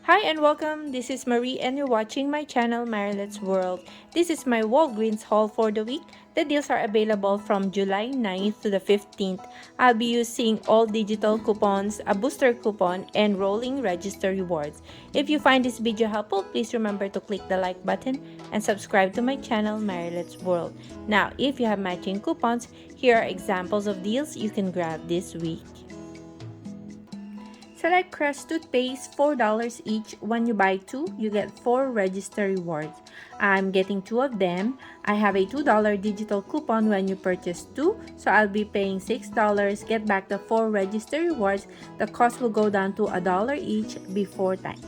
Hi and welcome, this is Marie and you're watching my channel Marilet's World. This is my Walgreens haul for the week. The deals are available from July 9th to the 15th. I'll be using all digital coupons, a booster coupon, and rolling register rewards. If you find this video helpful, please remember to click the like button and subscribe to my channel Marilet's World. Now, if you have matching coupons, here are examples of deals you can grab this week. Select Crest toothpaste, $4 each. When you buy 2, you get 4 register rewards. I'm getting 2 of them. I have a $2 digital coupon when you purchase 2, so I'll be paying $6. Get back the 4 register rewards. The cost will go down to $1 each before tax.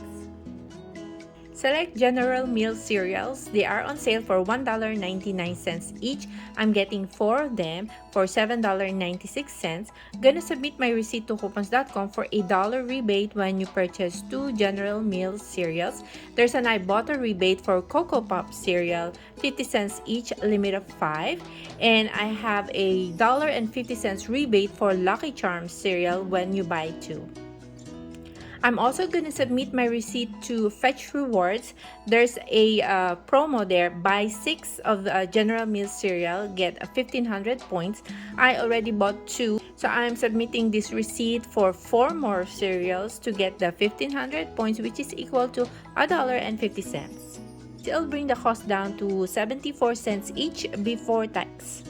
Select General Mills cereals. They are on sale for $1.99 each. I'm getting 4 of them for $7.96. Gonna submit my receipt to coupons.com for a $1 rebate when you purchase 2 General Mills cereals. There's an iBotta rebate for Cocoa Pop cereal, 50 cents each, limit of 5. And I have a $1.50 rebate for Lucky Charms cereal when you buy 2. I'm also going to submit my receipt to Fetch Rewards. There's a promo there. Buy 6 of the General Mills cereal, get 1,500 points. I already bought 2, so I'm submitting this receipt for 4 more cereals to get the 1,500 points, which is equal to $1.50. It'll bring the cost down to 74 cents each before tax.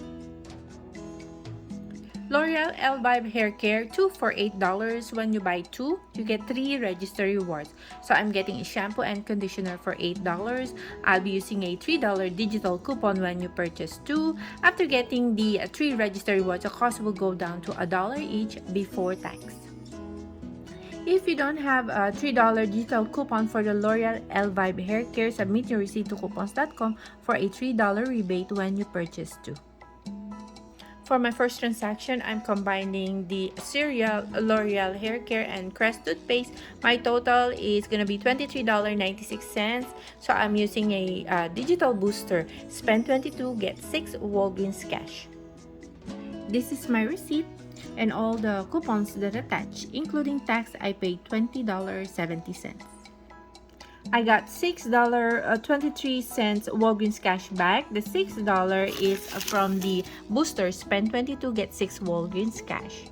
L'Oreal Elvive Hair Care, 2 for $8. When you buy 2, you get 3 register rewards. So I'm getting a shampoo and conditioner for $8. I'll be using a $3 digital coupon when you purchase 2. After getting the 3 register rewards, the cost will go down to $1 each before tax. If you don't have a $3 digital coupon for the L'Oreal Elvive Hair Care, submit your receipt to coupons.com for a $3 rebate when you purchase 2. For my first transaction, I'm combining the cereal, L'Oreal Hair Care, and Crest toothpaste. My total is going to be $23.96. So I'm using a digital booster. Spend 22, get 6 Walgreens cash. This is my receipt and all the coupons that attach. Including tax, I paid $20.70. I got $6.23 Walgreens cash back. The $6 is from the booster. Spend 22, get 6 Walgreens cash.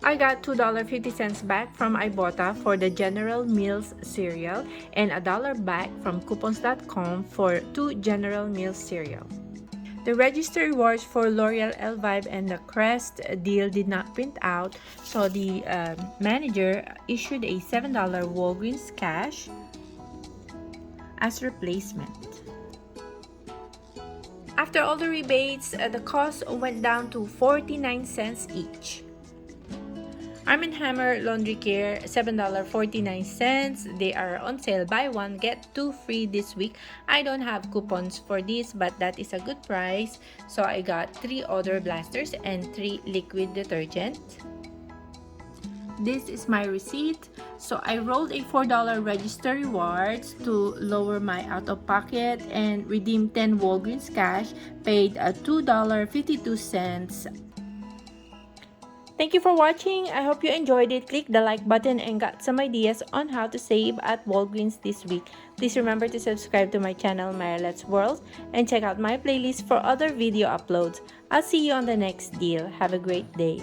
I got $2.50 back from iBotta for the General Mills cereal and $1 back from coupons.com for 2 General Mills cereal. The register rewards for L'Oreal Elvive and the Crest deal did not print out, so the manager issued a $7 Walgreens cash as replacement. After all the rebates, the cost went down to 49 cents each. Arm & Hammer Laundry Care, $7.49. They are on sale. Buy 1, get 2 free this week. I don't have coupons for this, but that is a good price. So I got 3 odor blasters and 3 liquid detergent. This is my receipt. So I rolled a $4 register rewards to lower my out-of-pocket and redeemed 10 Walgreens cash, paid $2.52. Thank you for watching. I hope you enjoyed it. Click the like button and got some ideas on how to save at Walgreens this week. Please remember to subscribe to my channel Marilet's World and check out my playlist for other video uploads. I'll see you on the next deal. Have a great day.